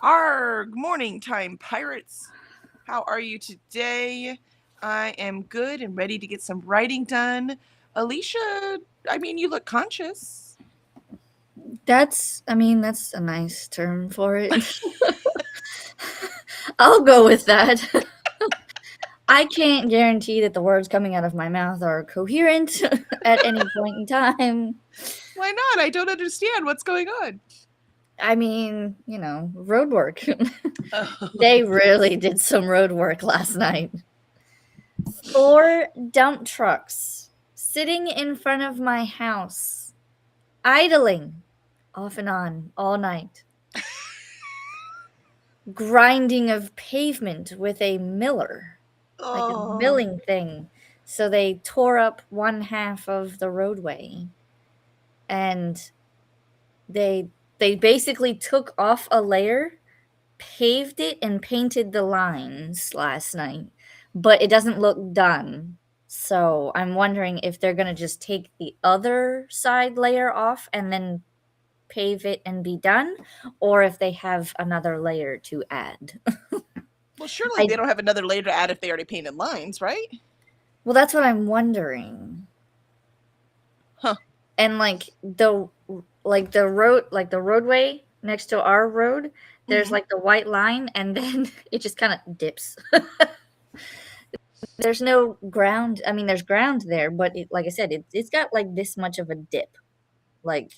Arg, morning time, pirates. How are you today? I am good and ready to get some writing done. Alicia, I mean, you look conscious. That's a nice term for it. I'll go with that. I can't guarantee that the words coming out of my mouth are coherent at any point in time. Why not? I don't understand what's going on. Road work. Oh, They really did some road work last night. 4 dump trucks sitting in front of my house, idling off and on all night. Grinding of pavement with a miller, like a oh, milling thing. So they tore up one half of the roadway, and they basically took off a layer, paved it, and painted the lines last night, but it doesn't look done. So I'm wondering if they're gonna just take the other side layer off and then pave it and be done, or if they have another layer to add. well, surely I they don't have another layer to add if they already painted lines, right? Well, that's what I'm wondering. Huh. And the roadway next to our road, there's Hmm. like the white line, and then it just kind of dips. There's no ground. I mean, there's ground there, but like I said, it's got like this much of a dip. Like,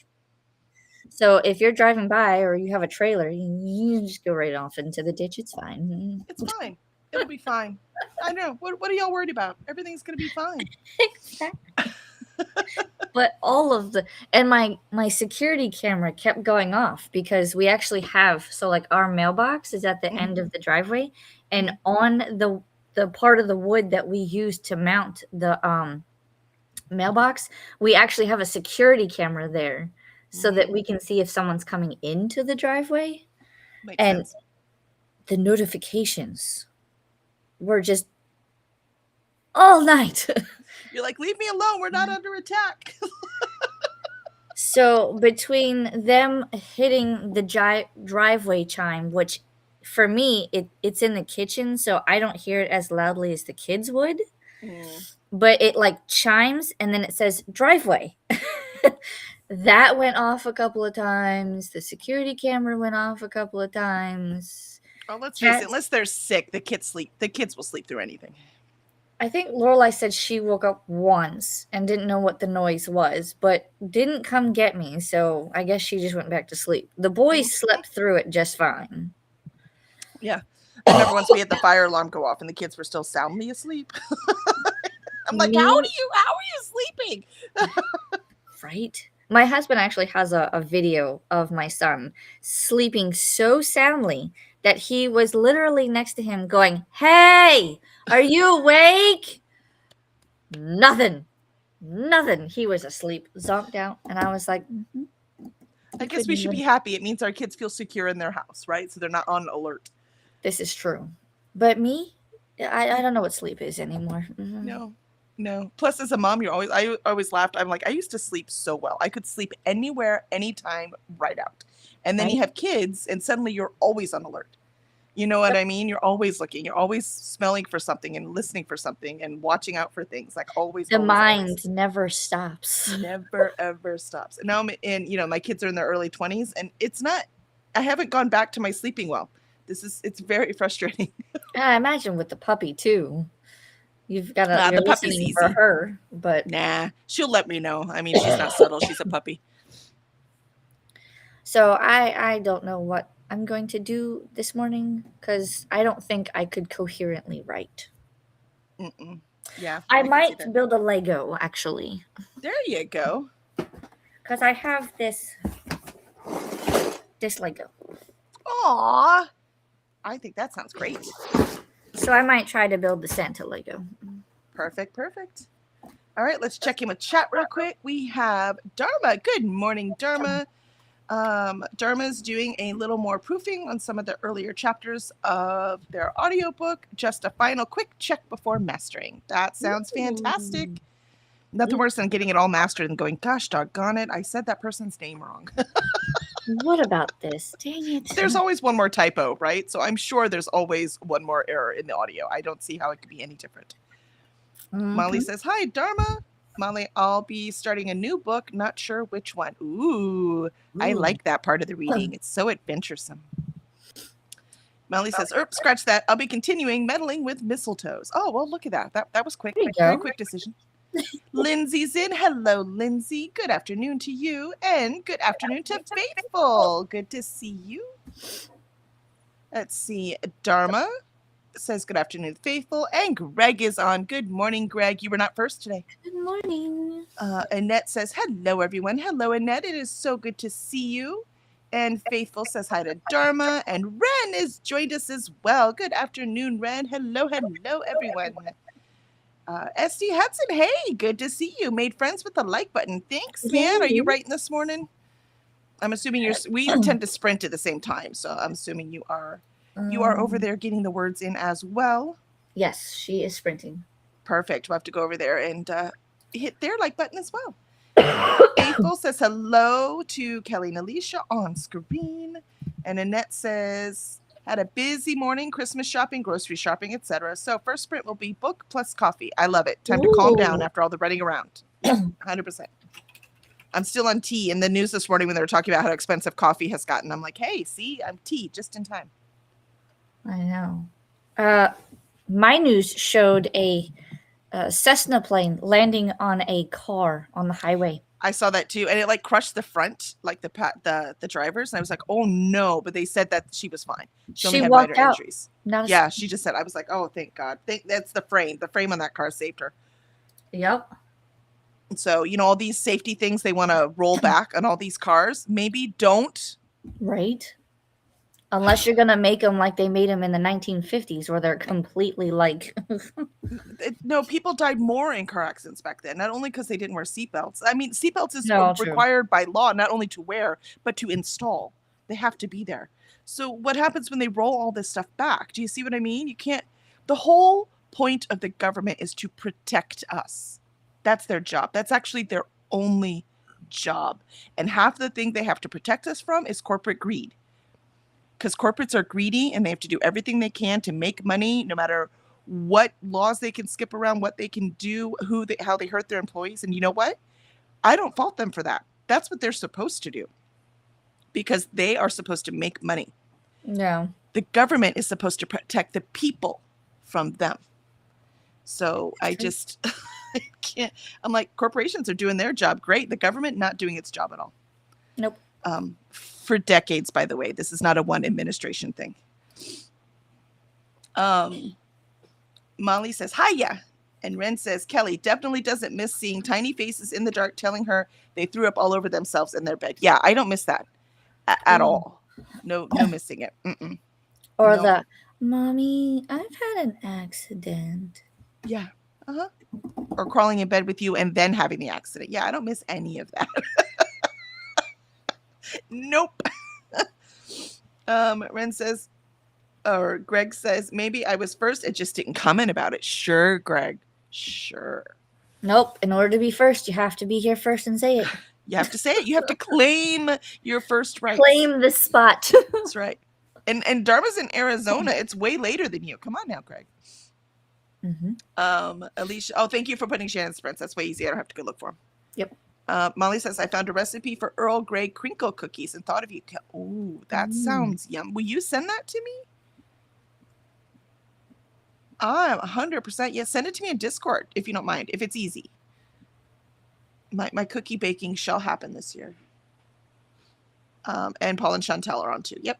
so if you're driving by or you have a trailer, you just go right off into the ditch. It's fine. It's fine. It'll be fine. I know. What are y'all worried about? Everything's going to be fine. But all of the and my security camera kept going off because we actually have like our mailbox is at the Hmm. end of the driveway, and Hmm. on the part of the wood that we use to mount the mailbox, we actually have a security camera there so that we can see if someone's coming into the driveway. Makes And sense. the notifications were just all night. You're like, leave me alone. We're not under attack. So between them hitting the driveway chime, which for me it's in the kitchen, so I don't hear it as loudly as the kids would, Mm. but it like chimes and then it says driveway. That went off a couple of times. The security camera went off a couple of times. Oh, let's face it. Cats. Unless they're sick, the kids sleep. The kids will sleep through anything. I think Lorelai said she woke up once and didn't know what the noise was, but didn't come get me, so I guess she just went back to sleep. The boys Okay. slept through it just fine. Yeah. I remember once we had the fire alarm go off and the kids were still soundly asleep. I'm like, Me, how are you sleeping? right? My husband actually has a video of my son sleeping so soundly that he was literally next to him going, "Hey, are you awake?" Nothing. Nothing. He was asleep, zonked out, and I was like, I you guess we couldn't should be even. happy. It means our kids feel secure in their house, right? So they're not on alert. This is true. But me, I don't know what sleep is anymore. No. No. Plus, as a mom, I always laughed. I'm like, I used to sleep so well. I could sleep anywhere, anytime, right out. And then Right? you have kids, and suddenly you're always on alert. You know what Yep. I mean? You're always looking. You're always smelling for something and listening for something and watching out for things. Like always, The always, always. mind never stops. Never ever stops. And now I'm in, my kids are in their early 20s and it's not I haven't gone back to my sleeping well. It's very frustrating. I imagine with the puppy too. You're The puppy's listening for easy. her, but Nah, she'll let me know. I mean, she's not subtle. She's a puppy. so I don't know what I'm going to do this morning because I don't think I could coherently write. Mm-mm. Yeah, I I can see might that. build a Lego actually There you go. because I have this Lego. Aw, I think that sounds great. So I might try to build the Santa Lego. Perfect, perfect. All right, let's check in with chat real quick. We have Dharma. Good morning, Dharma. Dharma's doing a little more proofing on some of the earlier chapters of their audiobook. Just a final quick check before mastering. That sounds fantastic. Nothing worse than getting it all mastered and going, gosh, doggone it, I said that person's name wrong. What about this? Dang it. There's always one more typo, right? So I'm sure there's always one more error in the audio. I don't see how it could be any different. Molly says, hi, Dharma. Molly, I'll be starting a new book. Not sure which one. Ooh, I like that part of the reading. It's so adventuresome. Molly says, scratch that. I'll be continuing meddling with mistletoes. Oh, well, look at that. That was quick. Very quick decision. Lindsay's in. Hello, Lindsay. Good afternoon to you. And good afternoon to Faithful. Good to see you. Let's see. Dharma says good afternoon, Faithful. And Greg is on. Good morning, Greg. You were not first today. Good morning. Annette says, hello, everyone. Hello, Annette. It is so good to see you. And Faithful says hi to Dharma. And Ren has joined us as well. Good afternoon, Ren. Hello, everyone. SD Hudson, hey, good to see you. Made friends with the like button. Thanks, man. Are you writing this morning? I'm assuming we tend to sprint at the same time, so I'm assuming you are over there getting the words in as well. Yes, she is sprinting. Perfect. We'll have to go over there and hit their like button as well. Faithful says hello to Kelly and Alicia on screen. And Annette says, had a busy morning, Christmas shopping, grocery shopping, etc. So first sprint will be book plus coffee. I love it. Time to calm down after all the running around. 100%. I'm still on tea. In the news this morning when they were talking about how expensive coffee has gotten, I'm like, hey, see, I'm tea just in time. I know. My news showed a Cessna plane landing on a car on the highway. I saw that too, and it like crushed the front, like the drivers, and I was like, "Oh no!" But they said that she was fine. She only had minor injuries. Yeah, she just said, "I was like, oh, thank God. That's the frame. The frame on that car saved her." Yep. And so all these safety things they want to roll back on all these cars. Maybe don't. Right. Unless you're gonna make them like they made them in the 1950s, where they're completely like. No, people died more in car accidents back then. Not only because they didn't wear seatbelts. I mean, seatbelts is required by law, not only to wear but to install. They have to be there. So what happens when they roll all this stuff back? Do you see what I mean? You can't. The whole point of the government is to protect us. That's their job. That's actually their only job. And half the thing they have to protect us from is corporate greed. Because corporates are greedy and they have to do everything they can to make money, no matter what laws they can skip around, what they can do, how they hurt their employees. And you know what? I don't fault them for that. That's what they're supposed to do. Because they are supposed to make money. No. The government is supposed to protect the people from them. So I just can't. I'm like, corporations are doing their job. Great. The government not doing its job at all. Nope. For decades, by the way. This is not a one administration thing. Molly says, hiya. And Ren says, Kelly definitely doesn't miss seeing tiny faces in the dark telling her they threw up all over themselves in their bed. Yeah, I don't miss that at all. No missing it. Mm-mm. Or the, Mommy, I've had an accident. Yeah. Uh-huh. Or crawling in bed with you and then having the accident. Yeah, I don't miss any of that. Nope. Ren says, or Greg says, maybe I was first, it just didn't comment about it. Sure, Greg. Sure. Nope. In order to be first, you have to be here first and say it. You have to say it. You have to claim your first right. Claim the spot. That's right. And Dharma's in Arizona. It's way later than you. Come on now, Greg. Mm-hmm. Alicia. Oh, thank you for putting Shannon's sprints. That's way easy. I don't have to go look for them. Yep. Molly says, I found a recipe for Earl Grey crinkle cookies and thought of you. Oh, that sounds yum. Will you send that to me? I'm 100%. Yes, send it to me in Discord if you don't mind, if it's easy. My cookie baking shall happen this year. And Paul and Chantel are on too. Yep.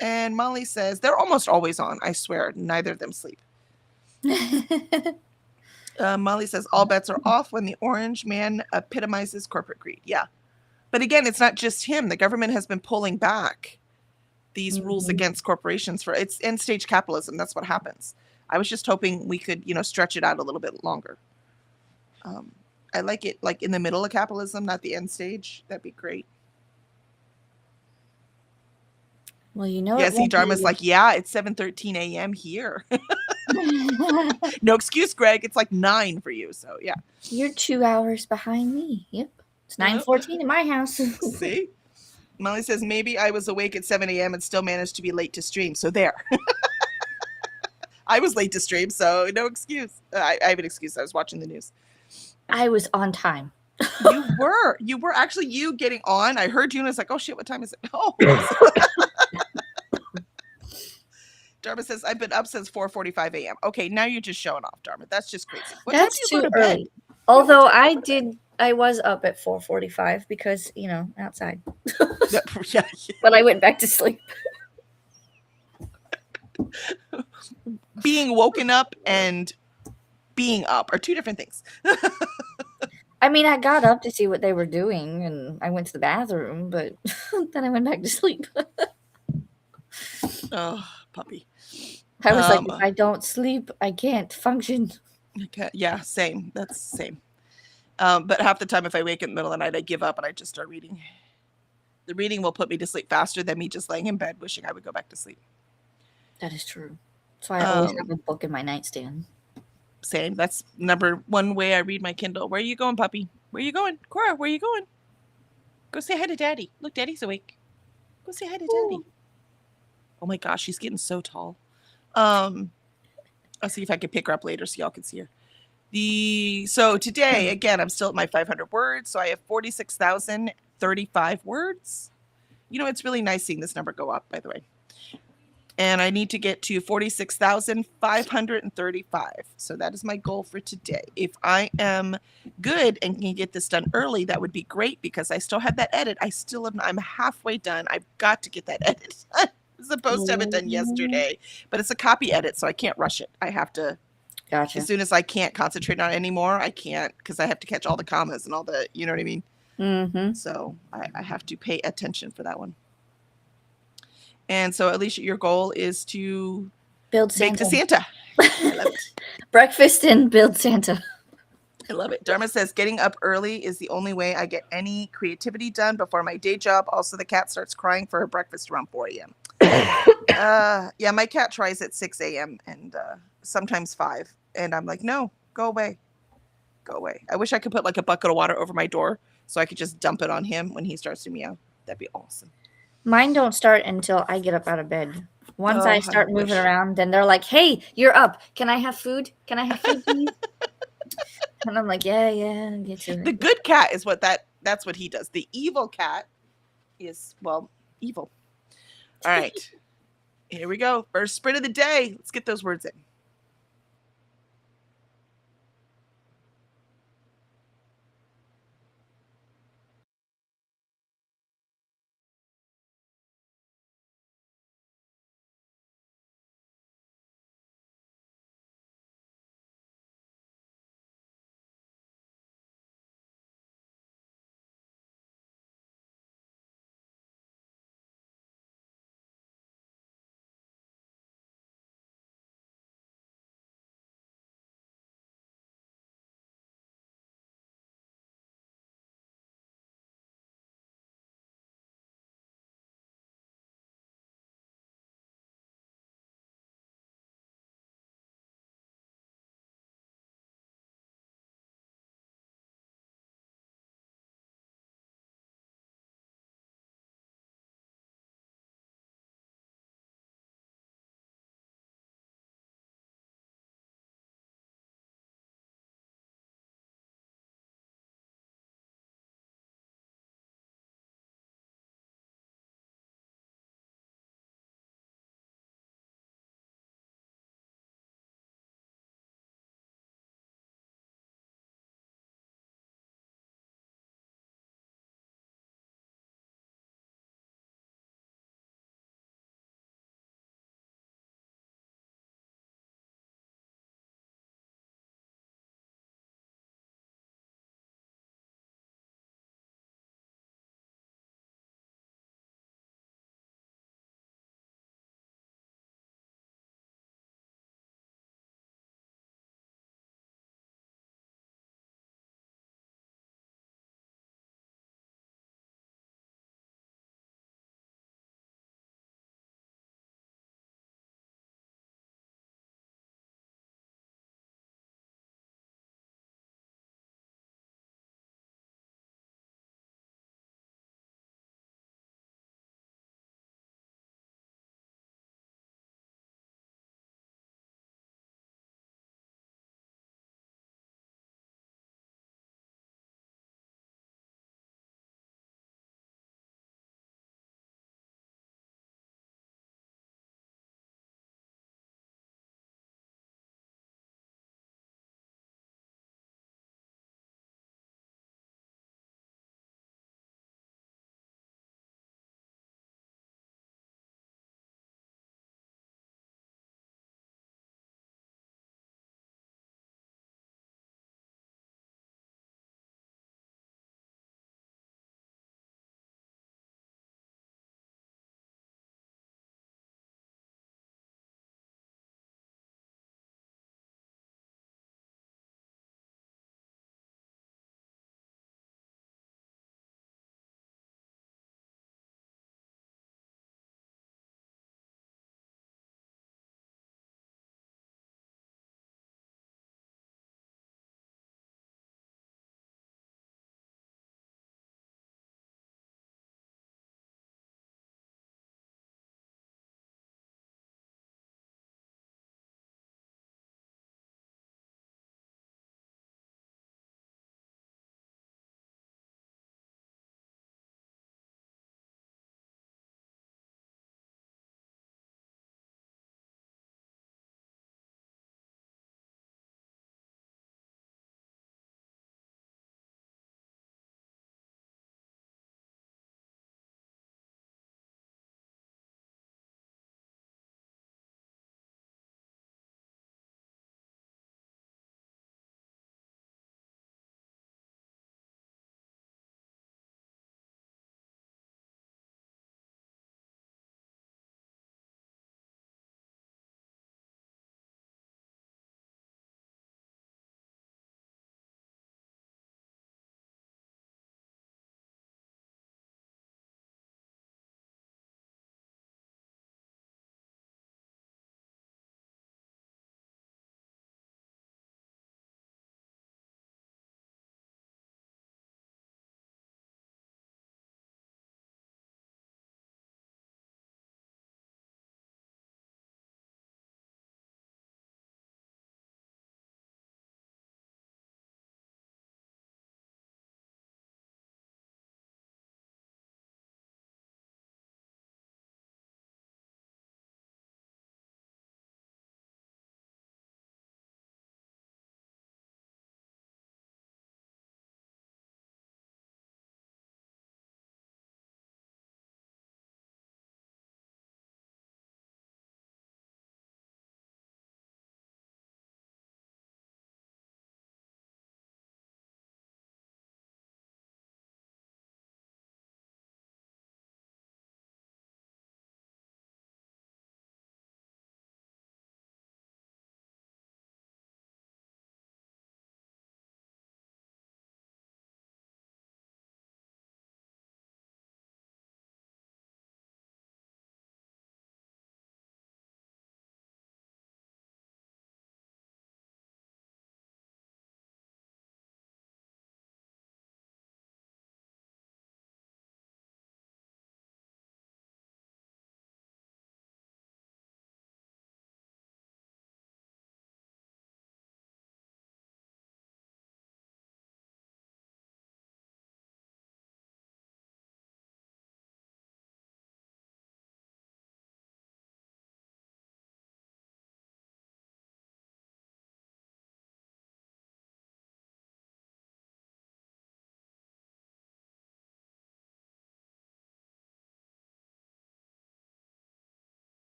And Molly says, they're almost always on. I swear, neither of them sleep. Molly says, all bets are off when the orange man epitomizes corporate greed. Yeah. But again, it's not just him. The government has been pulling back these rules against corporations it's end stage capitalism. That's what happens. I was just hoping we could, stretch it out a little bit longer. I like it like in the middle of capitalism, not the end stage. That'd be great. Well, yeah, see, Dharma's like, yeah, it's 7:13 a.m. here. No excuse, Greg. It's like 9 for you. So yeah. You're 2 hours behind me. Yep. It's 9:14 in my house. See? Molly says, maybe I was awake at 7 a.m. and still managed to be late to stream. So there. I was late to stream, so no excuse. I have an excuse. I was watching the news. I was on time. You were. You were actually you getting on. I heard you and I was like, oh shit, what time is it? Oh. Dharma says, I've been up since 4:45 a.m. Okay, now you're just showing off, Dharma. That's just crazy. What That's time do you too go to bed? early. Although I was up at 4:45 because, outside. Yeah. But I went back to sleep. Being woken up and being up are two different things. I mean, I got up to see what they were doing and I went to the bathroom, but then I went back to sleep. Oh, puppy. I was like, if I don't sleep, I can't function. Okay. Yeah, same. That's same. But half the time, if I wake in the middle of the night, I give up and I just start reading. The reading will put me to sleep faster than me just laying in bed wishing I would go back to sleep. That is true. So I always have a book in my nightstand. Same. That's number one way I read my Kindle. Where are you going, puppy? Where are you going? Cora, where are you going? Go say hi to Daddy. Look, Daddy's awake. Go say hi to Daddy. Ooh. Oh my gosh, she's getting so tall. I'll see if I can pick her up later so y'all can see her. So today, again, I'm still at my 500 words. So I have 46,035 words. It's really nice seeing this number go up, by the way. And I need to get to 46,535. So that is my goal for today. If I am good and can get this done early, that would be great because I still have that edit. I'm halfway done. I've got to get that edit done. I was supposed to have it done yesterday, but it's a copy edit, so I can't rush it. I have to, Gotcha. as soon as I can't concentrate on it anymore, I can't because I have to catch all the commas and all the, you know what I mean? Mm-hmm. So I have to pay attention for that one. And so, Alicia, your goal is to build Santa. Make the Santa. I love it. Breakfast and build Santa. I love it. Dharma says, getting up early is the only way I get any creativity done before my day job. Also, the cat starts crying for her breakfast around 4 a.m. Yeah, my cat tries at 6 a.m. and sometimes 5. And I'm like, no, go away. Go away. I wish I could put like a bucket of water over my door so I could just dump it on him when he starts to meow. That'd be awesome. Mine don't start until I get up out of bed. Once I start moving around, then they're like, hey, you're up. Can I have food? Can I have food, please? And I'm like, yeah, get to it. The good cat is that's what he does. The evil cat is, well, evil. All right. Here we go. First sprint of the day. Let's get those words in.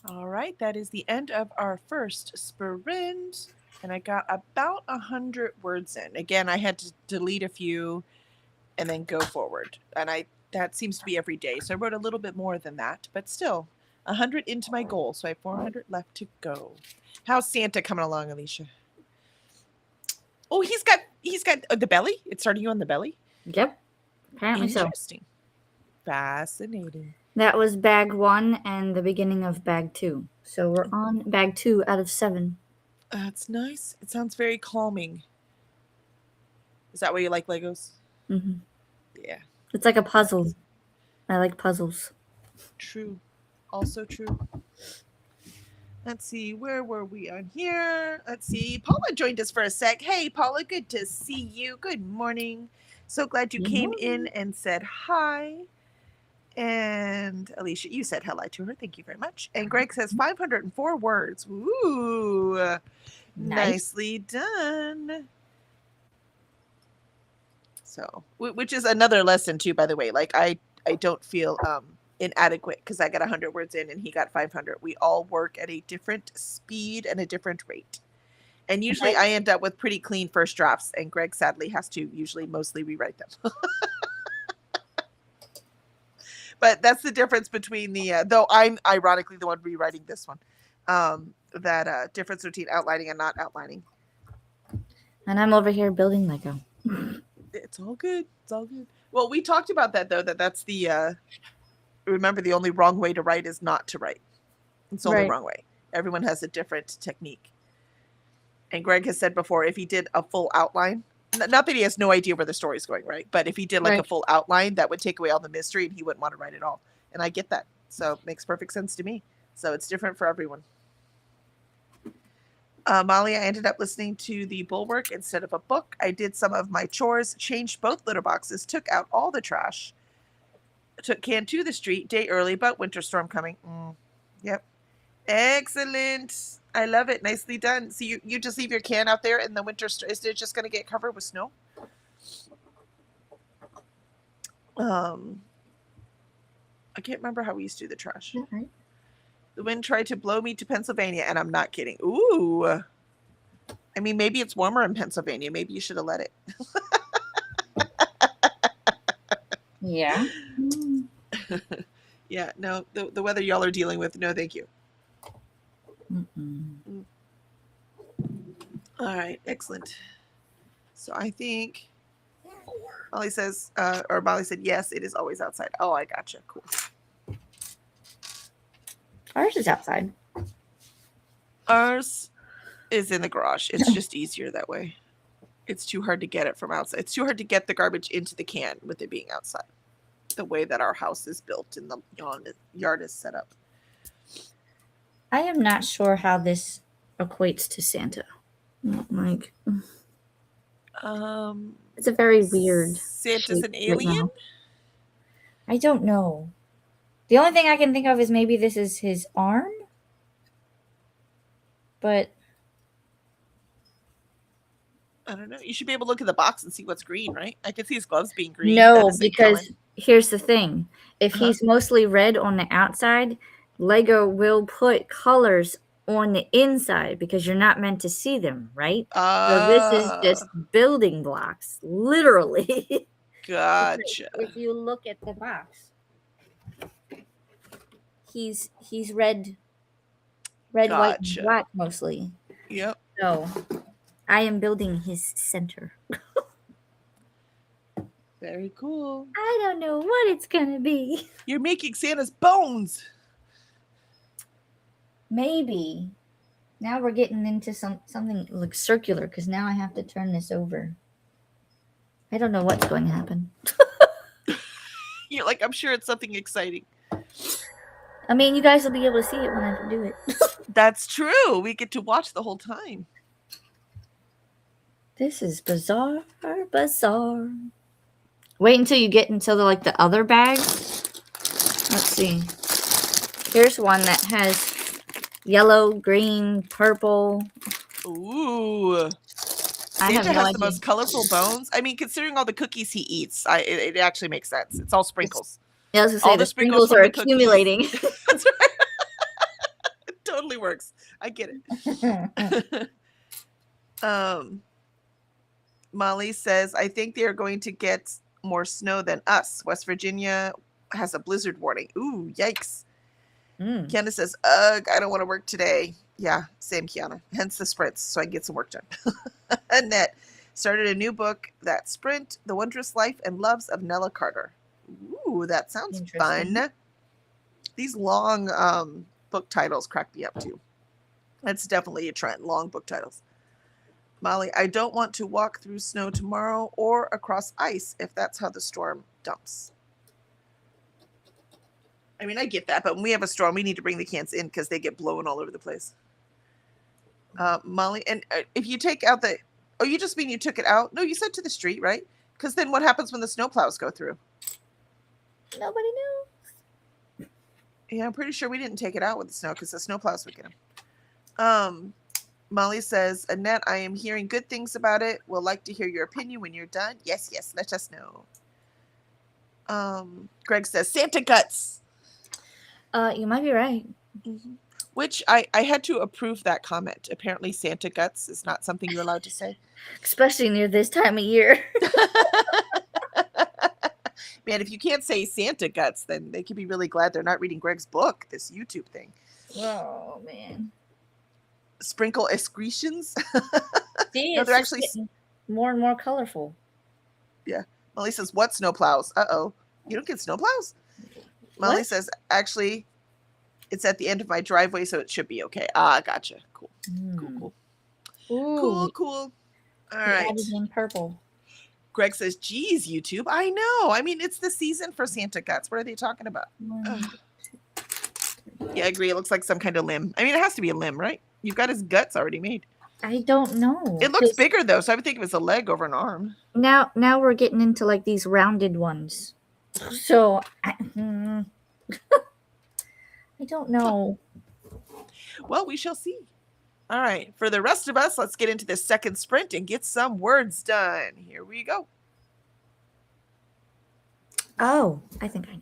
All right, that is the end of our first sprint. And I got about 100 words in. Again, I had to delete a few and then go forward. And that seems to be every day. So I wrote a little bit more than that, but still 100 into my goal. So I have 400 left to go. How's Santa coming along, Alicia? Oh, he's got the belly. It's starting you on the belly. Yep. Apparently so. Interesting. Fascinating. That was bag 1 and the beginning of bag 2. So we're on bag 2 out of 7. That's nice. It sounds very calming. Is that why you like Legos? Mm-hmm. Yeah. It's like a puzzle. I like puzzles. True. Also true. Let's see. Where were we on here? Let's see. Paula joined us for a sec. Hey, Paula. Good to see you. Good morning. So glad you came in and said hi. And Alicia, you said hello to her. Thank you very much. And Greg says 504 words. Ooh. Nicely done. So, which is another lesson too, by the way. Like I don't feel inadequate because I got 100 words in and he got 500. We all work at a different speed and a different rate. And usually I end up with pretty clean first drafts, and Greg sadly has to usually mostly rewrite them. But that's the difference between the though I'm ironically the one rewriting this one. That difference between outlining and not outlining. And I'm over here building Lego. It's all good. It's all good. Well, we talked about that though. That's the remember the only wrong way to write is not to write. It's the only wrong way. Everyone has a different technique. And Greg has said before, if he did a full outline, not that he has no idea where the story's going, right? But if he did like a full outline, that would take away all the mystery and he wouldn't want to write it all. And I get that. So it makes perfect sense to me. So it's different for everyone. Molly, I ended up listening to the Bulwark instead of a book. I did some of my chores, changed both litter boxes, took out all the trash, took can to the street, day early, but winter storm coming. Yep. Excellent. I love it. Nicely done. So you just leave your can out there in the winter. Is it just going to get covered with snow? I can't remember how we used to do the trash. Okay. The wind tried to blow me to Pennsylvania, and I'm not kidding. Ooh. I mean, maybe it's warmer in Pennsylvania. Maybe you should have let it. Yeah. Yeah, no, the weather y'all are dealing with, no thank you. Mm-mm. All right, excellent. So I think Molly says, or Molly said, yes, it is always outside. Oh, I gotcha. Cool. Ours is outside. Ours is in the garage. It's just easier that way. It's too hard to get it from outside. It's too hard to get the garbage into the can with it being outside. The way that our house is built and the yard is set up. I am not sure how this equates to Santa. Like, it's a very weird. Santa's an alien? Right, I don't know. The only thing I can think of is maybe this is his arm. But I don't know. You should be able to look at the box and see what's green, right? I can see his gloves being green. No, because here's the thing. If he's mostly red on the outside, Lego will put colors on the inside because you're not meant to see them, right? So this is just building blocks, literally. Gotcha. If you look at the box, he's red, white, and black mostly. Yep. So I am building his center. Very cool. I don't know what it's gonna be. You're making Santa's bones. Maybe. Now we're getting into something like circular because now I have to turn this over. I don't know what's going to happen. You're like, I'm sure it's something exciting. I mean, you guys will be able to see it when I do it. That's true. We get to watch the whole time. This is bizarre. Wait until you get into the other bag. Let's see. Here's one that has yellow, green, purple. Ooh. Santa has the most colorful bones. I mean, considering all the cookies he eats, it actually makes sense. It's all sprinkles. Yeah, I was gonna say, all the sprinkles are accumulating. That's right. totally works. I get it. Molly says, I think they are going to get more snow than us. West Virginia has a blizzard warning. Ooh, yikes. Kiana says, ugh, I don't want to work today. Yeah, same, Kiana. Hence the sprints, so I can get some work done. Annette started a new book, That Sprint, The Wondrous Life and Loves of Nella Carter. Ooh, that sounds fun. These long book titles crack me up too. That's definitely a trend, long book titles. Molly, I don't want to walk through snow tomorrow or across ice if that's how the storm dumps. I mean, I get that, but when we have a storm, we need to bring the cans in because they get blown all over the place. Molly, and if you take out the, oh, you just mean you took it out? No, you said to the street, right? Because then what happens when the snowplows go through? Nobody knows. Yeah, I'm pretty sure we didn't take it out with the snow because the snowplows would get them. Molly says, Annette, I am hearing good things about it. We'll like to hear your opinion when you're done. Yes, yes, let us know. Greg says, Santa guts. You might be right. Mm-hmm. Which I had to approve that comment. Apparently Santa guts is not something you're allowed to say. Especially near this time of year. Man, if you can't say Santa guts, then they can be really glad they're not reading Greg's book, this YouTube thing. Oh, man. Sprinkle excretions. See, No, it's they're just actually getting more and more colorful. Yeah. Molly says, what snowplows? Uh-oh. You don't get snowplows? Molly What? says, actually, it's at the end of my driveway, so it should be okay. Ah, gotcha. Cool. Cool. Ooh, Cool. All we right. added in purple. Greg says, geez, YouTube. I know. I mean, it's the season for Santa guts. What are they talking about? Yeah, I agree. It looks like some kind of limb. I mean, it has to be a limb, right? You've got his guts already made. I don't know. It looks bigger, though, so I would think it was a leg over an arm. Now we're getting into like these rounded ones. So I don't know. Well, we shall see. All right. For the rest of us, let's get into the second sprint and get some words done. Here we go. Oh, I think I know.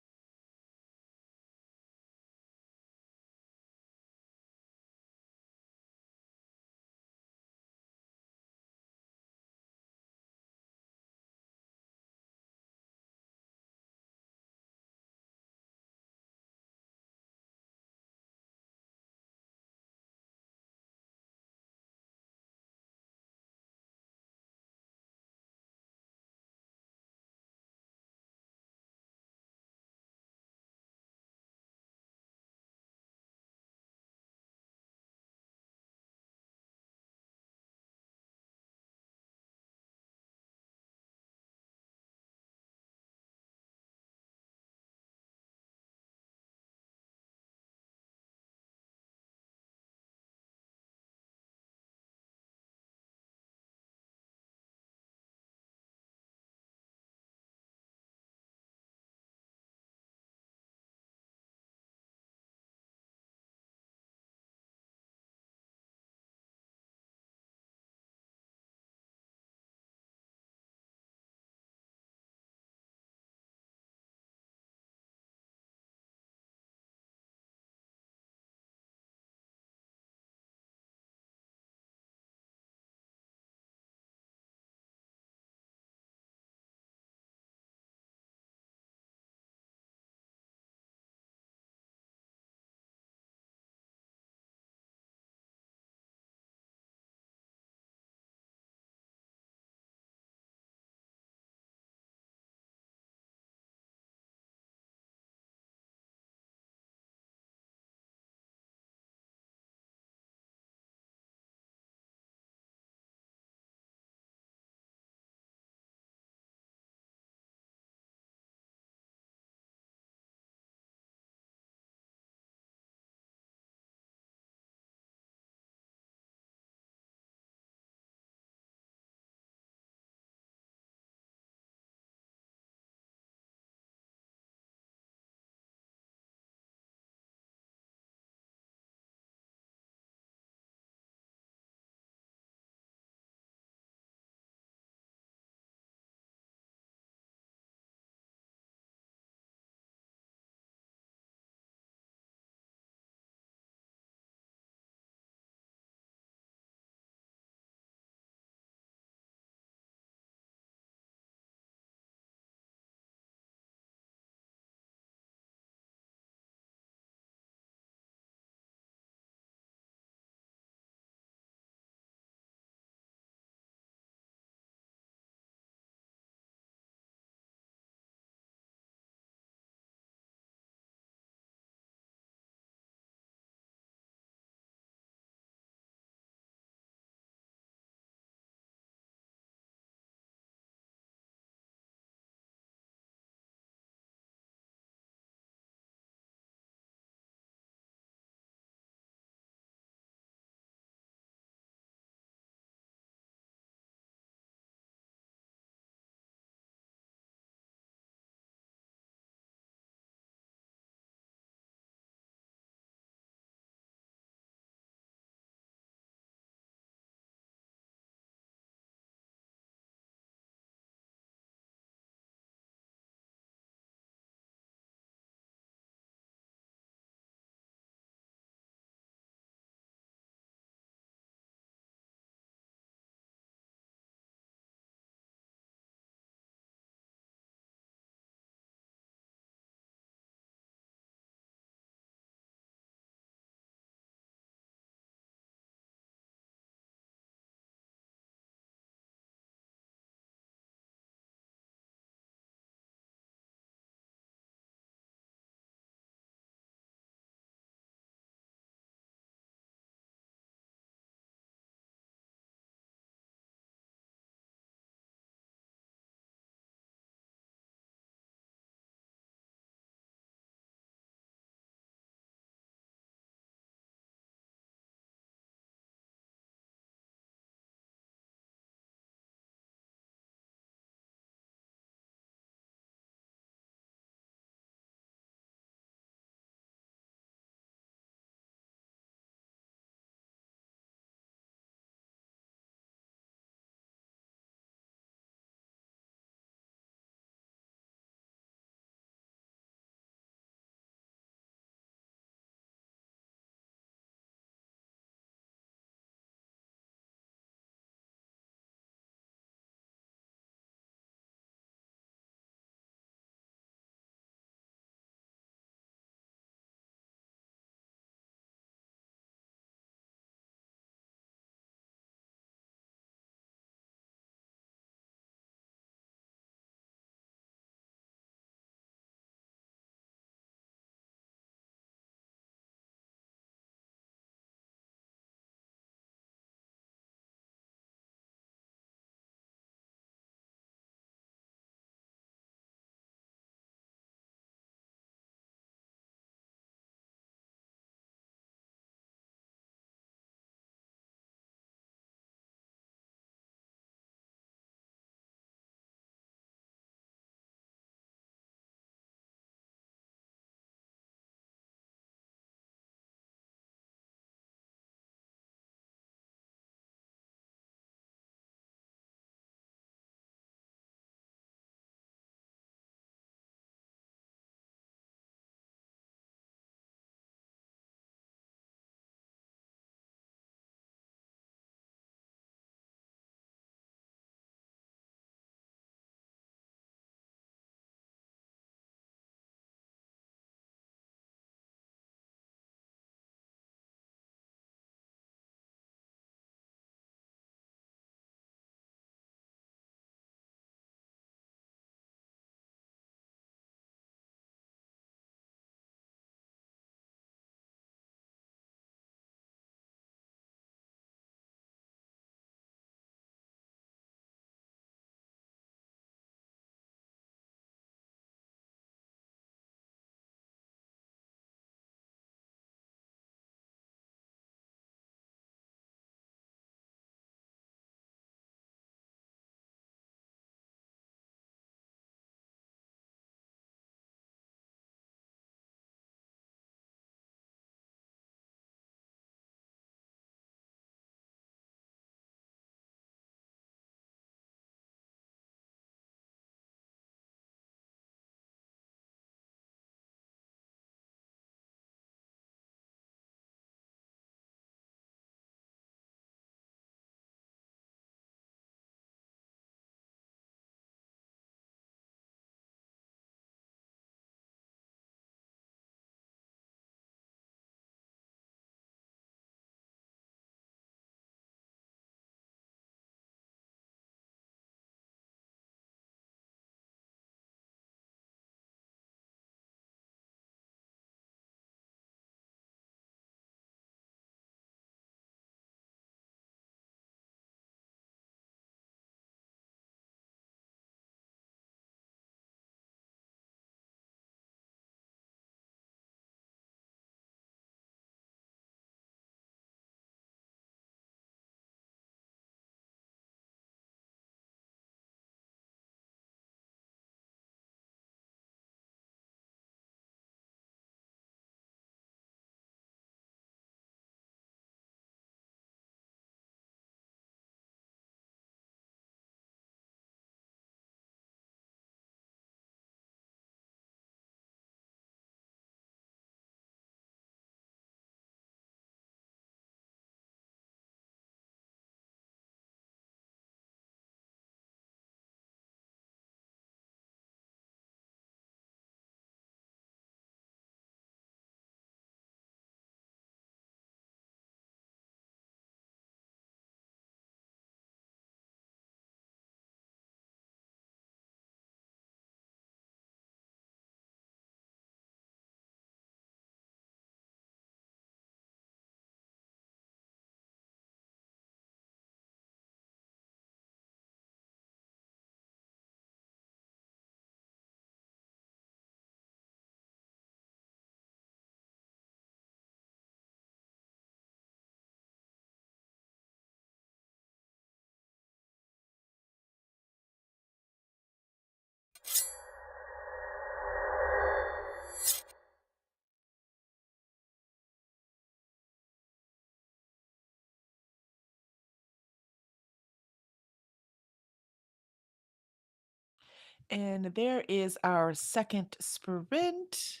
And there is our second sprint.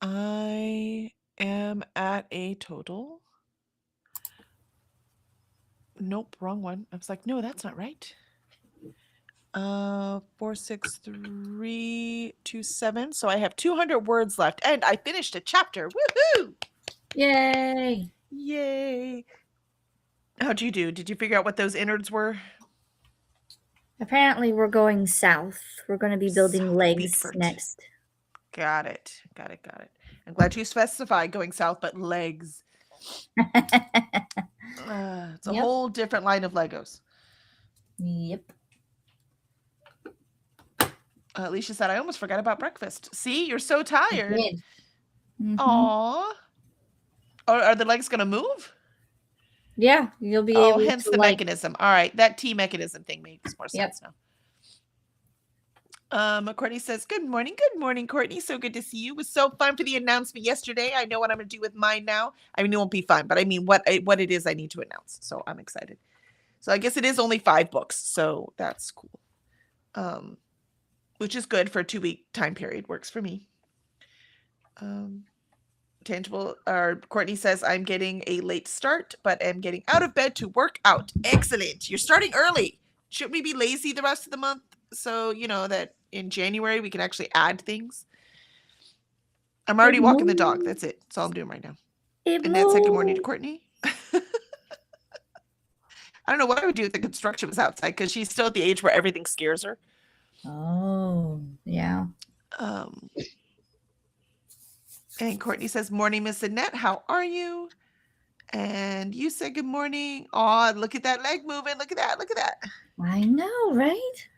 I am at a total. Nope, wrong one. I was like, no, that's not right. 46327. So I have 200 words left, and I finished a chapter. Woohoo! Yay! Yay! How'd you do? Did you figure out what those innards were? Apparently, we're going south. We're going to be building South legs Beatford. next. Got it. Got it. Got it. I'm glad you specified going south, but legs. It's a Yep. whole different line of Legos. Yep. Alicia said, I almost forgot about breakfast. See, you're so tired. Mhm. Aw. Are the legs going to move? Yeah, you'll be able hence to the mechanism. All right, that T mechanism thing makes more sense now. Courtney says, good morning, Courtney. So good to see you. It was so fun for the announcement yesterday. I know what I'm going to do with mine now. I mean, it won't be fun, but I mean what it is I need to announce. So I'm excited. So I guess it is only 5 books, so that's cool. Which is good for a 2-week time period. Works for me. Courtney says, I'm getting a late start, but am getting out of bed to work out. Excellent. You're starting early. Shouldn't we be lazy the rest of the month? So, you know, that in January we can actually add things. I'm already walking the dog. That's it. That's all I'm doing right now. Annette said good morning to Courtney. I don't know what I would do if the construction was outside, because she's still at the age where everything scares her. Oh, yeah. And Courtney says, morning, Miss Annette. How are you? And you said good morning. Oh, look at that leg moving. Look at that. Look at that. I know, right?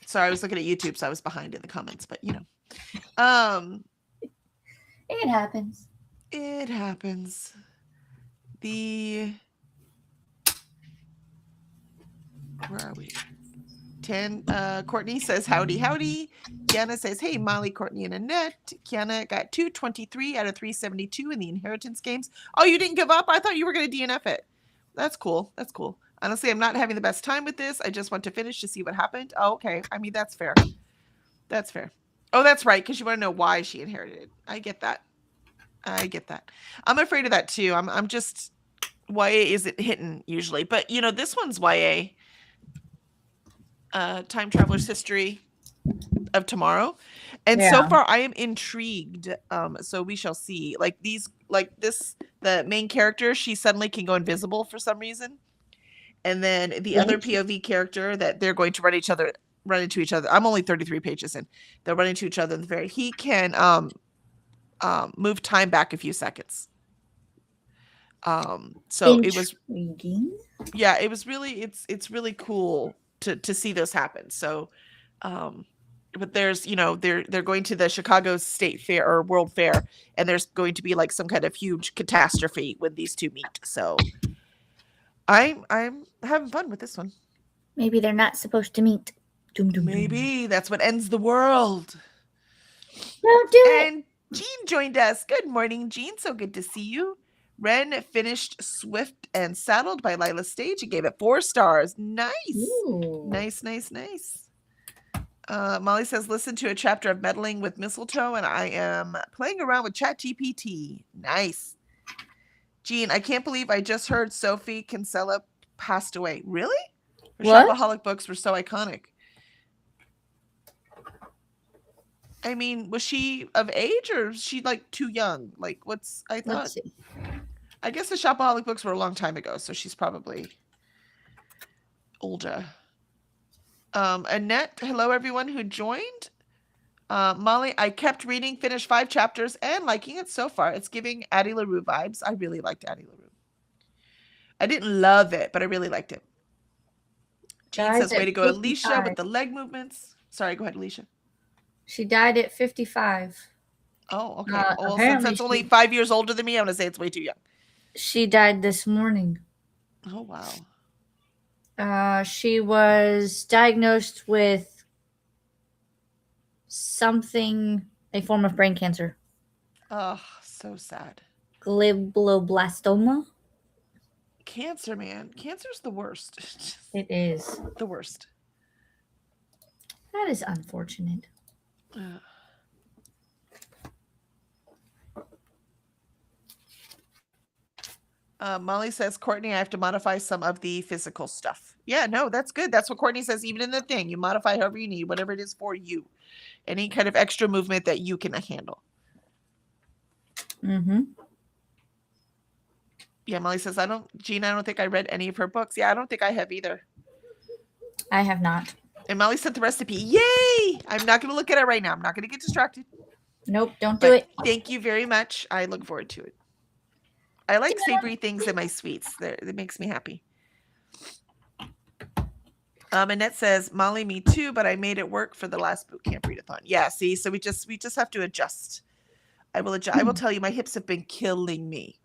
Sorry, I was looking at YouTube, so I was behind in the comments, but you know. It happens. It happens. Where are we? Courtney says, howdy, howdy. Kiana says, hey, Molly, Courtney, and Annette. Kiana got 223 out of 372 in the inheritance games. Oh, you didn't give up? I thought you were going to DNF it. That's cool. That's cool. Honestly, I'm not having the best time with this. I just want to finish to see what happened. Oh, okay. I mean, that's fair. That's fair. Oh, that's right, because you want to know why she inherited. I get that. I'm afraid of that, too. I'm just... YA isn't hitting, usually. But, you know, this one's YA. Time Traveler's History of Tomorrow. And so far, I am intrigued. So we shall see. The main character, she suddenly can go invisible for some reason. And then the other POV character that they're going to run into each other. I'm only 33 pages in. They'll run into each other. He can move time back a few seconds. So it was, yeah, it was really, it's really cool to see this happen. So, but there's, you know, they're going to the Chicago State Fair or World Fair, and there's going to be like some kind of huge catastrophe when these two meet. So I'm having fun with this one. Maybe they're not supposed to meet. Maybe that's what ends the world. Don't do it. And Jean joined us. Good morning, Jean. So good to see you. Ren finished Swift and Saddled by Lila Stage and gave it 4 stars. Nice. Ooh. Nice. Molly says, listen to a chapter of Meddling with Mistletoe, and I am playing around with ChatGPT. Nice. Jean, I can't believe I just heard Sophie Kinsella passed away. Really? Her Shopaholic books were so iconic. I mean, was she of age, or was she like too young? Like, I thought. Let's see. I guess the Shopaholic books were a long time ago, so she's probably older. Annette, hello everyone who joined. Molly, I kept reading, finished 5 chapters, and liking it so far. It's giving Addie LaRue vibes. I really liked Addie LaRue. I didn't love it, but I really liked it. Jean says, way to go, 55. Alicia, with the leg movements. Sorry, go ahead, Alicia. She died at 55. Oh, okay. Well, since that's only 5 years older than me, I'm going to say it's way too young. She died this morning. Oh, wow. She was diagnosed with a form of brain cancer. Oh, so sad. glioblastoma. Cancer, man. Cancer's the worst. It is. The worst. That is unfortunate. Molly says, Courtney, I have to modify some of the physical stuff. Yeah, no, that's good. That's what Courtney says, even in the thing. You modify however you need, whatever it is for you. Any kind of extra movement that you can handle. Mm-hmm. Yeah, Molly says, Gina, I don't think I read any of her books. Yeah, I don't think I have either. I have not. And Molly sent the recipe. Yay! I'm not going to look at it right now. I'm not going to get distracted. Nope, don't do it. Thank you very much. I look forward to it. I like savory things in my sweets. That makes me happy. Annette says, Molly, me too, but I made it work for the last boot camp readathon. Yeah, see, so we just have to adjust. I will adjust. I will tell you, my hips have been killing me.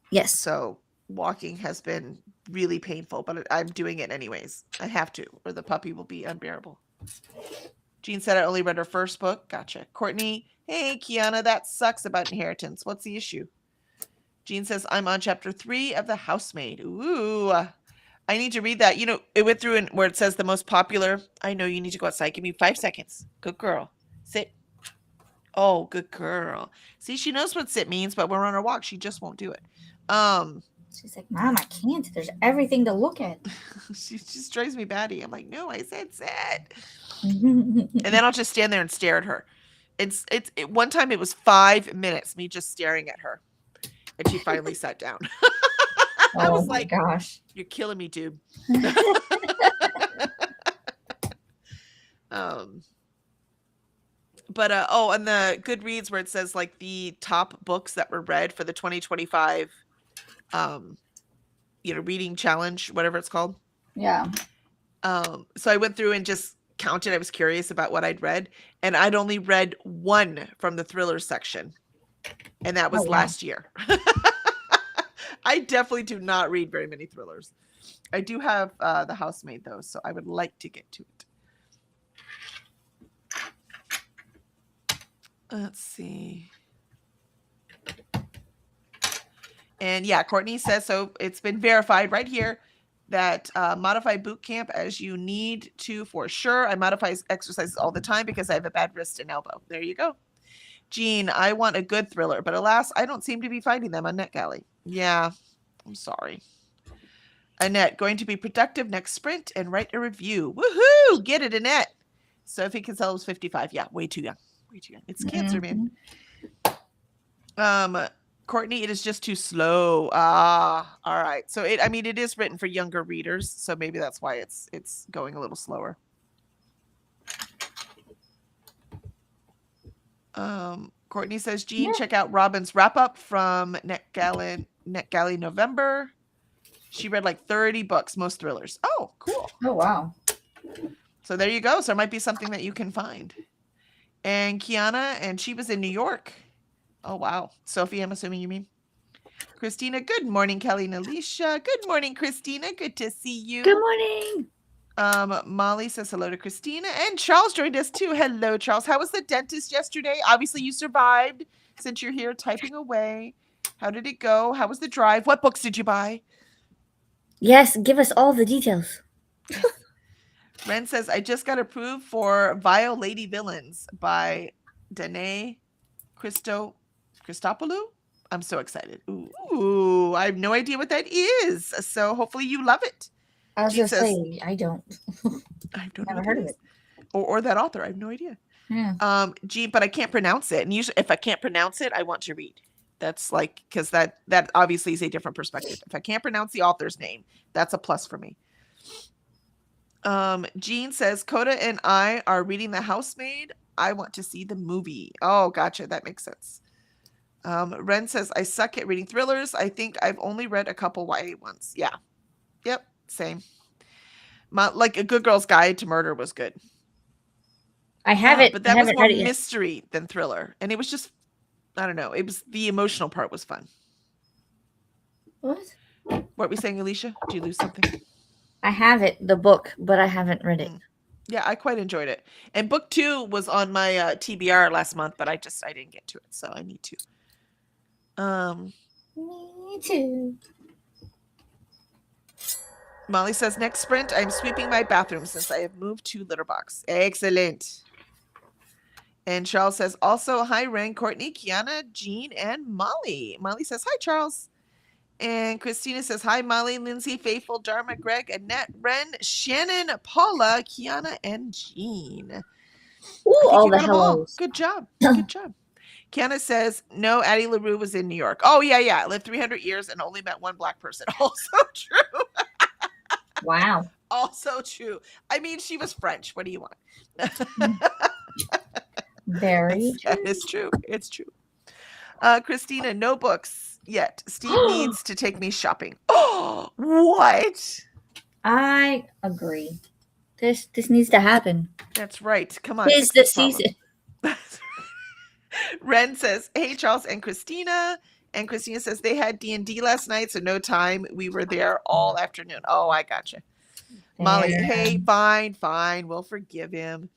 Yes. So walking has been really painful, but I'm doing it anyways. I have to, or the puppy will be unbearable. Jean said I only read her first book. Gotcha. Courtney, hey, Kiana, that sucks about inheritance. What's the issue? Jean says, I'm on chapter 3 of The Housemaid. Ooh, I need to read that. You know, it went through and where it says the most popular. I know you need to go outside. Give me 5 seconds. Good girl. Sit. Oh, good girl. See, she knows what sit means, but when we're on our walk, she just won't do it. She's like, Mom, I can't. There's everything to look at. She just drives me batty. I'm like, no, I said sit. And then I'll just stand there and stare at her. One time it was 5 minutes, me just staring at her. And she finally sat down. I was like, gosh, you're killing me, dude. But on the Goodreads where it says like the top books that were read for the 2025 reading challenge, whatever it's called. Yeah. So I went through and just counted. I was curious about what I'd read, and I'd only read one from the thriller section, and that was last year. I definitely do not read very many thrillers. I do have The Housemaid though, so I would like to get to it. Let's see. And yeah, Courtney says, so it's been verified right here that modify boot camp as you need to for sure. I modify exercises all the time because I have a bad wrist and elbow. There you go. Jean, I want a good thriller, but alas, I don't seem to be finding them on NetGalley. Yeah, I'm sorry. Annette, going to be productive next sprint and write a review. Woohoo! Get it, Annette. Sophie Kinsello's 55. Yeah, way too young. Way too young. It's cancer, man. Courtney, it is just too slow. All right. So it is written for younger readers, so maybe that's why it's going a little slower. Courtney says, Jean, check out Robin's wrap up from NetGalley November. She read like 30 books, most thrillers. Oh, cool. Oh, wow. So there you go. So there might be something that you can find. And Kiana, and she was in New York. Oh, wow. Sophie, I'm assuming you mean. Christina, good morning. Kelly and Alicia. Good morning, Christina. Good to see you. Good morning. Molly says hello to Christina. And Charles joined us too. Hello, Charles. How was the dentist yesterday? Obviously, you survived since you're here typing away. How did it go? How was the drive? What books did you buy? Yes, give us all the details. Ren says, I just got approved for Vile Lady Villains by Danae Christopoulou. I'm so excited. Ooh, I have no idea what that is. So hopefully you love it. I was going to say, I don't. I don't Never heard of it. Or that author. I have no idea. Yeah. Gee, but I can't pronounce it. And usually if I can't pronounce it, I want to read. That's like, because that obviously is a different perspective. If I can't pronounce the author's name, that's a plus for me. Jean says, Coda and I are reading The Housemaid. I want to see the movie. Oh, gotcha. That makes sense. Ren says, I suck at reading thrillers. I think I've only read a couple YA ones. Yeah. Yep. Same. Like A Good Girl's Guide to Murder was good. I have it. But that was more mystery than thriller. And it was just, I don't know. It was the emotional part was fun. What were we saying, Alicia? Did you lose something? I have it, the book, but I haven't read it. Yeah, I quite enjoyed it. And book 2 was on my TBR last month, but I didn't get to it, so I need to. Um, Me too. Molly says, next sprint, I'm sweeping my bathroom since I have moved to litter box. Excellent. And Charles says, also, hi, Ren, Courtney, Kiana, Jean, and Molly. Molly says, hi, Charles. And Christina says, hi, Molly, Lindsay, Faithful, Dharma, Greg, Annette, Ren, Shannon, Paula, Kiana, and Jean. Ooh, I think all you the got them all. hellos. Good job. Good job. Kiana says, no, Addie LaRue was in New York. Oh, yeah. Lived 300 years and only met one black person. Also true. Wow. Also true. I mean, she was French. What do you want? Very That true. is true. It's true. Christina, no books yet. Steve needs to take me shopping. Oh, what? I agree. This needs to happen. That's right. Come on, Tis fix the this problem. season. Ren says, hey, Charles and Christina. And Christina says they had D&D last night, so no time. We were there all afternoon. Oh, I gotcha. Molly, hey, fine. We'll forgive him.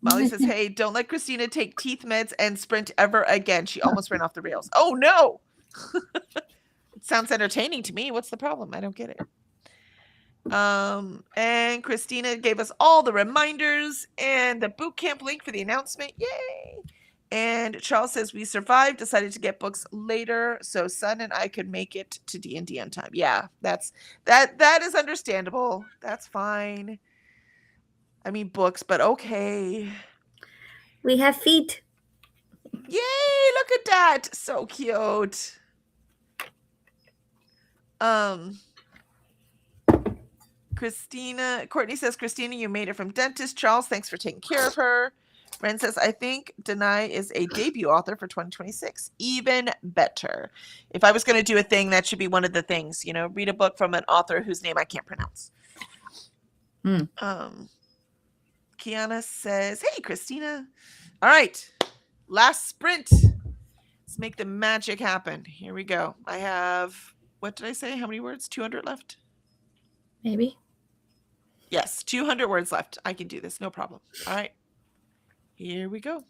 Molly says, hey, don't let Christina take teeth meds and sprint ever again. She almost ran off the rails. Oh, no. It sounds entertaining to me. What's the problem? I don't get it. And Christina gave us all the reminders and the boot camp link for the announcement. Yay. And Charles says we survived, decided to get books later so Son and I could make it to D&D on time. Yeah, that is understandable. That's fine. I mean books, but okay. We have feet. Yay, look at that. So cute. Courtney says, Christina, you made it from dentist. Charles, thanks for taking care of her. Ren says, I think Denai is a debut author for 2026. Even better. If I was going to do a thing, that should be one of the things, read a book from an author whose name I can't pronounce. Kiana says, hey, Christina. All right. Last sprint. Let's make the magic happen. Here we go. I have, what did I say? How many words? 200 left? Maybe. Yes, 200 words left. I can do this. No problem. All right. Here we go.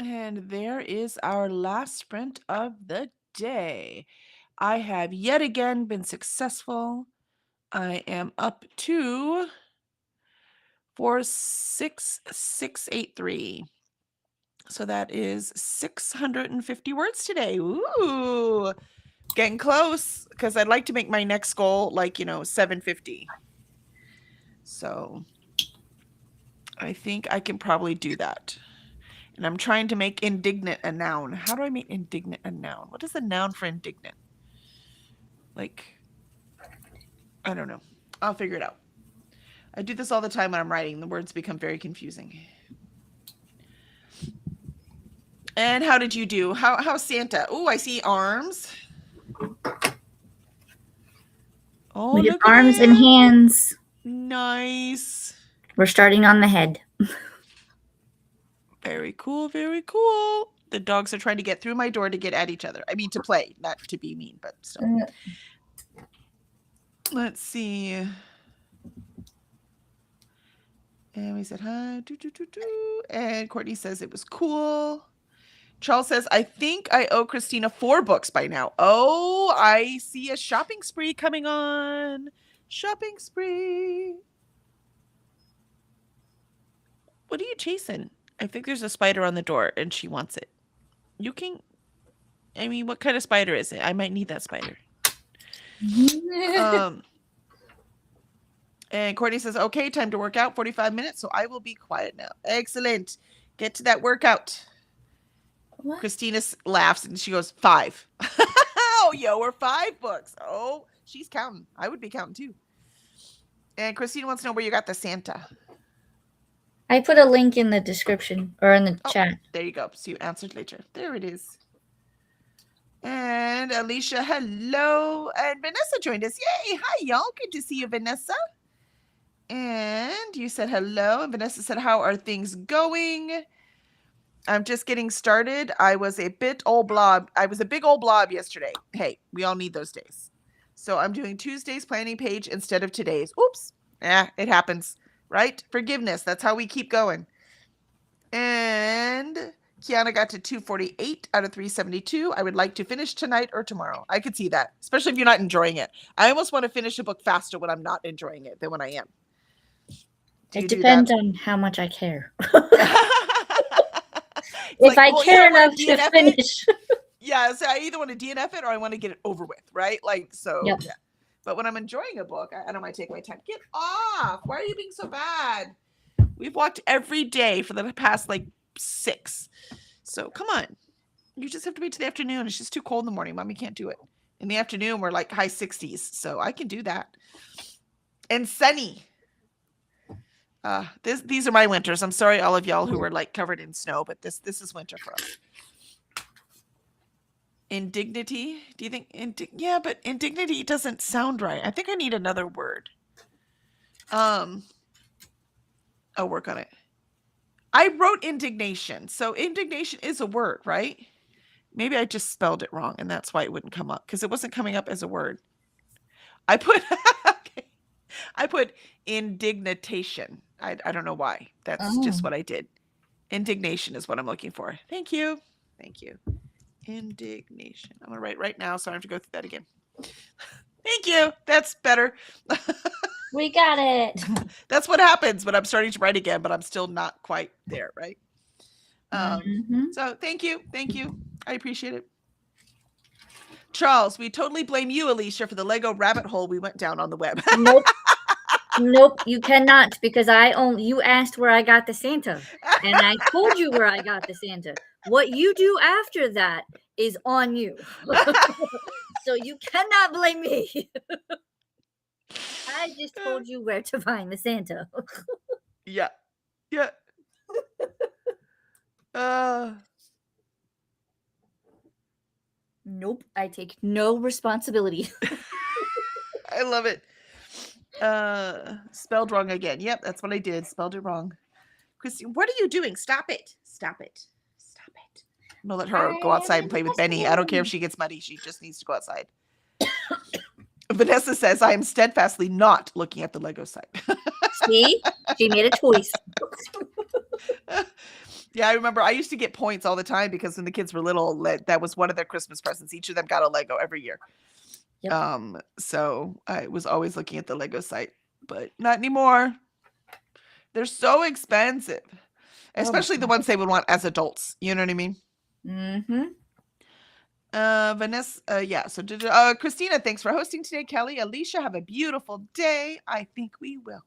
And there is our last sprint of the day. I have yet again been successful. I am up to 46683. So that is 650 words today. Ooh, getting close because I'd like to make my next goal like, 750. So I think I can probably do that. And I'm trying to make indignant a noun. How do I make indignant a noun? What is the noun for indignant? Like, I don't know. I'll figure it out. I do this all the time when I'm writing. The words become very confusing. And how did you do? How's Santa? Oh, I see arms. Oh, We have look at arms and him. hands. Nice. We're starting on the head. Very cool, very cool. The dogs are trying to get through my door to get at each other. I mean, to play, not to be mean, but still. Let's see. And we said hi. And Courtney says it was cool. Charles says, I think I owe Christina 4 books by now. Oh, I see a shopping spree coming on. Shopping spree. What are you chasing? I think there's a spider on the door and she wants it. You can, I mean, what kind of spider is it? I might need that spider. And Courtney says, okay, time to work out, 45 minutes, so I will be quiet now. Excellent. Get to that workout. What? Christina laughs and she goes, 5. Oh, yo, we're 5 books. Oh, she's counting. I would be counting too. And Christina wants to know where you got the Santa. I put a link in the description or in the chat. There you go. So you answered later. There it is. And Alicia, hello. And Vanessa joined us. Yay. Hi, y'all. Good to see you, Vanessa. And you said hello. And Vanessa said, how are things going? I'm just getting started. I was a big old blob yesterday. Hey, we all need those days. So I'm doing Tuesday's planning page instead of today's. Oops. It happens, right? Forgiveness. That's how we keep going. And Kiana got to 248 out of 372. I would like to finish tonight or tomorrow. I could see that, especially if you're not enjoying it. I almost want to finish a book faster when I'm not enjoying it than when I am. It depends on how much I care. If I care enough to finish. Yeah, so I either want to DNF it or I want to get it over with, right? Like, so, yep. Yeah. But when I'm enjoying a book, I don't mind taking my time. Get off! Why are you being so bad? We've walked every day for the past, 6. So, come on. You just have to wait till the afternoon. It's just too cold in the morning. Mommy can't do it. In the afternoon, we're high 60s. So, I can do that. And sunny. These are my winters. I'm sorry, all of y'all who were covered in snow, but this is winter for us. Indignity? Do you think? Yeah, but indignity doesn't sound right. I think I need another word. I'll work on it. I wrote indignation, so indignation is a word, right? Maybe I just spelled it wrong, and that's why it wouldn't come up because it wasn't coming up as a word. I put indignitation. I don't know why. That's just what I did. Indignation is what I'm looking for. Thank you. Indignation. I'm going to write right now so I don't have to go through that again. Thank you. That's better. We got it. That's what happens when I'm starting to write again, but I'm still not quite there, right? So thank you. I appreciate it. Charles, we totally blame you, Alicia, for the Lego rabbit hole we went down on the web. Nope, you cannot, because you asked where I got the Santa, and I told you where I got the Santa. What you do after that is on you. So you cannot blame me. I just told you where to find the Santa. Yeah. Nope, I take no responsibility. I love it. Spelled wrong again. Yep, that's what I did. Spelled it wrong. Christy, what are you doing? Stop it. I'm gonna let her go outside and play with Benny. I don't care if she gets muddy. She just needs to go outside. Vanessa says, I am steadfastly not looking at the Lego site. See? She made a choice. Yeah, I remember I used to get points all the time because when the kids were little, that was one of their Christmas presents. Each of them got a Lego every year. Yep. So I was always looking at the Lego site, but not anymore. They're so expensive, especially the ones they would want as adults. You know what I mean? Mm-hmm. Vanessa, yeah. So, Christina, thanks for hosting today. Kelly, Alicia, have a beautiful day. I think we will.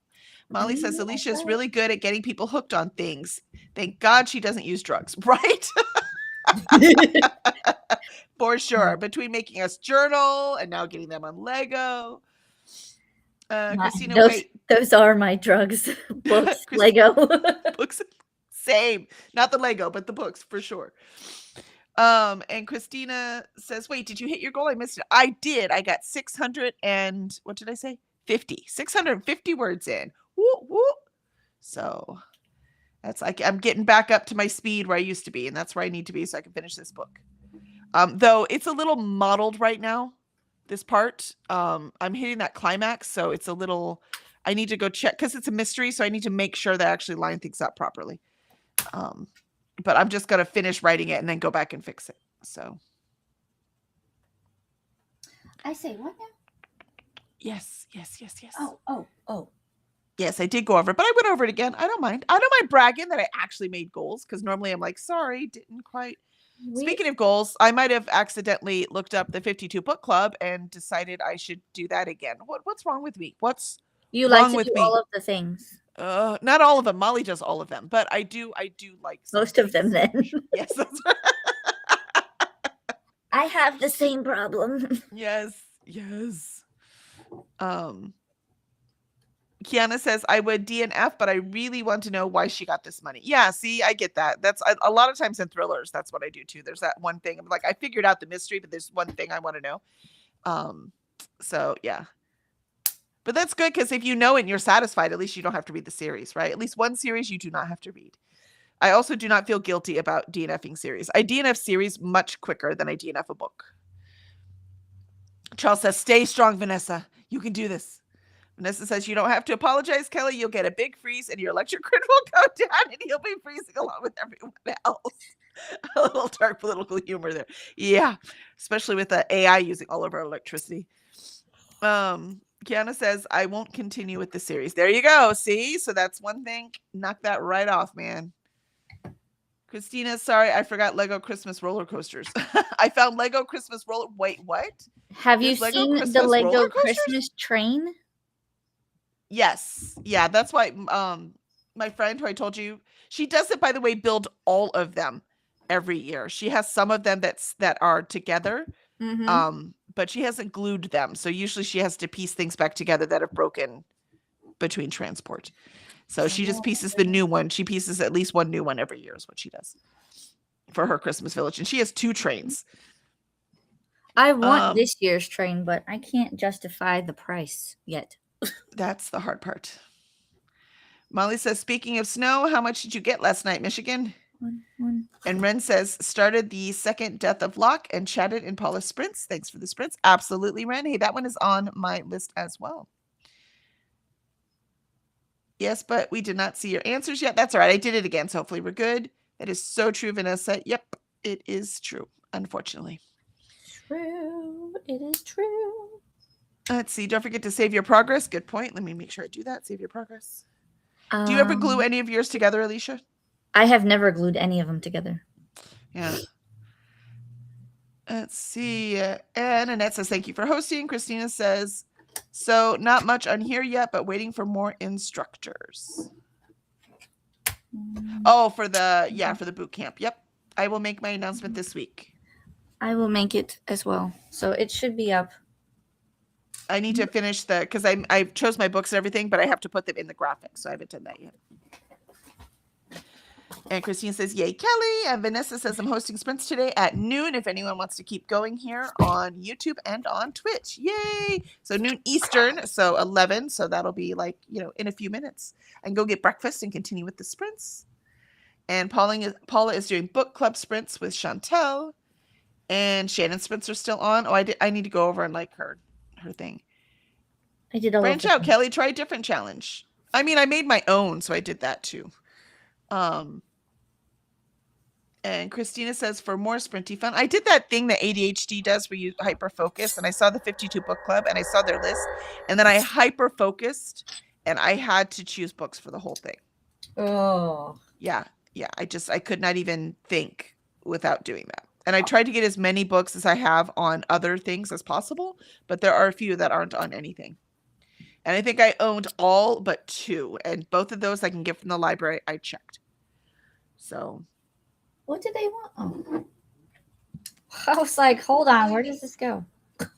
Molly says Alicia is really good at getting people hooked on things. Thank God she doesn't use drugs, right? For sure. Between making us journal and now getting them on Lego. Christina, wait. Those are my drugs. Books, Lego. Books. Same. Not the Lego, but the books for sure. And Christina says, wait, did you hit your goal? I missed it. I did. I got 600 and what did I say? 650 words in. Woo, woo. So that's like, I'm getting back up to my speed where I used to be. And that's where I need to be so I can finish this book. Though it's a little modeled right now, this part. I'm hitting that climax. So it's a little, I need to go check because it's a mystery. So I need to make sure that I actually line things up properly. But I'm just going to finish writing it and then go back and fix it. So. I say what now? Yes. Oh. Yes, I did go over it, but I went over it again. I don't mind. I don't mind bragging that I actually made goals because normally I'm like, sorry, didn't quite. Speaking of goals, I might have accidentally looked up the 52 book club and decided I should do that again. What's wrong with me? What's you wrong like to with do me? all of the things. Not all of them. Molly does all of them, but I do like most of them then. Yes, that's right. I have the same problem. Yes. Kiana says, I would DNF, but I really want to know why she got this money. Yeah, see, I get that. That's a lot of times in thrillers. That's what I do too. There's that one thing. I'm like, I figured out the mystery, but there's one thing I want to know. So yeah. But that's good because if you know it and you're satisfied, at least you don't have to read the series, right? At least one series you do not have to read. I also do not feel guilty about DNFing series. I DNF series much quicker than I DNF a book. Charles says, stay strong, Vanessa. You can do this. Vanessa says, you don't have to apologize, Kelly. You'll get a big freeze and your electric grid will go down and you'll be freezing along with everyone else. A little dark political humor there. Yeah, especially with the AI using all of our electricity. Kiana says, I won't continue with the series. There you go. See? So that's one thing. Knock that right off, man. Christina, sorry, I forgot Lego Christmas roller coasters. I found Lego Christmas roller. Wait, what? Have you seen the Lego Christmas train? Yes. Yeah, that's why my friend who I told you, she does it, by the way, build all of them every year. She has some of them that are together. Mm-hmm. But she hasn't glued them. So usually she has to piece things back together that have broken between transport. So she just pieces the new one. She pieces at least one new one every year is what she does for her Christmas village. And she has 2 trains. I want this year's train, but I can't justify the price yet. That's the hard part. Molly says, speaking of snow, how much did you get last night, Michigan? One. And Ren says, started the second Death of Locke and chatted in Paula's sprints. Thanks for the sprints. Absolutely, Ren. Hey, that one is on my list as well. Yes, but we did not see your answers yet. That's all right. I did it again, so hopefully we're good. That is so true, Vanessa. Yep, it is true, unfortunately. True. It is true. Let's see. Don't forget to save your progress. Good point. Let me make sure I do that. Save your progress. Do you ever glue any of yours together, Alicia? I have never glued any of them together. Yeah. Let's see. And Annette says, thank you for hosting. Christina says, so not much on here yet, but waiting for more instructors. Oh, for the boot camp. Yep. I will make my announcement this week. I will make it as well. So it should be up. I need to finish because I chose my books and everything, but I have to put them in the graphics. So I haven't done that yet. And Christine says, yay, Kelly. And Vanessa says, I'm hosting sprints today at noon. If anyone wants to keep going here on YouTube and on Twitch. Yay. So noon Eastern. So 11. So that'll be in a few minutes. I can go get breakfast and continue with the sprints. And Paula is doing book club sprints with Chantel. And Shannon's sprints are still on. Oh, I need to go over and like her thing. I did a branch out, Kelly. Try a different challenge. I mean, I made my own, so I did that too. And Christina says, for more sprinty fun. I did that thing that ADHD does where you hyper focus, and I saw the 52 book club and I saw their list, and then I hyper focused and I had to choose books for the whole thing. Oh. Yeah. I could not even think without doing that. And I tried to get as many books as I have on other things as possible, but there are a few that aren't on anything. And I think I owned all but 2, and both of those I can get from the library. I checked. So. What did they want? Oh. I was like, hold on, where does this go?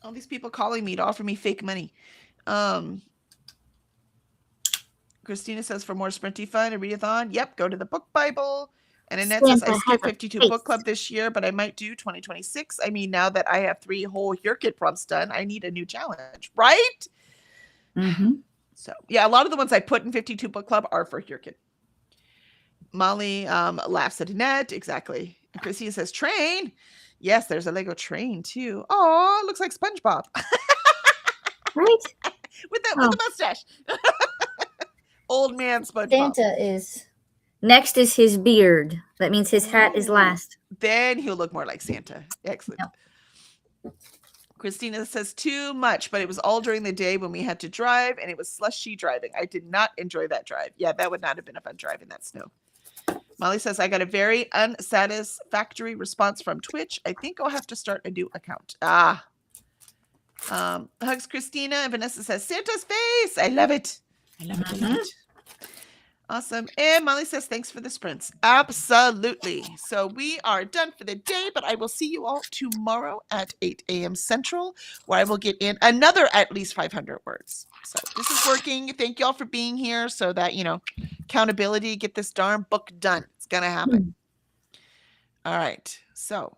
All these people calling me to offer me fake money. Christina says, for more sprinty fun, a readathon. Yep, go to the book Bible. And Annette says, I skipped 52 book club this year, but I might do 2026. I mean, now that I have 3 whole Hurkit prompts done, I need a new challenge, right? Mm-hmm. So, yeah, a lot of the ones I put in 52 book club are for Hurkit. Molly laughs at Annette. Exactly. And Christina says, train. Yes, there's a Lego train too. Oh, looks like SpongeBob. Right? with the mustache. Old man SpongeBob. Santa is... Next is his beard. That means his hat is last. Then he'll look more like Santa. Excellent. Yep. Christina says, too much, but it was all during the day when we had to drive, and it was slushy driving. I did not enjoy that drive. Yeah, that would not have been a fun drive in that snow. Molly says, I got a very unsatisfactory response from Twitch. I think I'll have to start a new account. Hugs Christina, and Vanessa says, Santa's face. I love it. I love it. I love it. Awesome. And Molly says, thanks for the sprints. Absolutely. So we are done for the day, but I will see you all tomorrow at 8 a.m. Central, where I will get in another at least 500 words. So this is working. Thank you all for being here so that, accountability, get this darn book done. It's going to happen. All right. So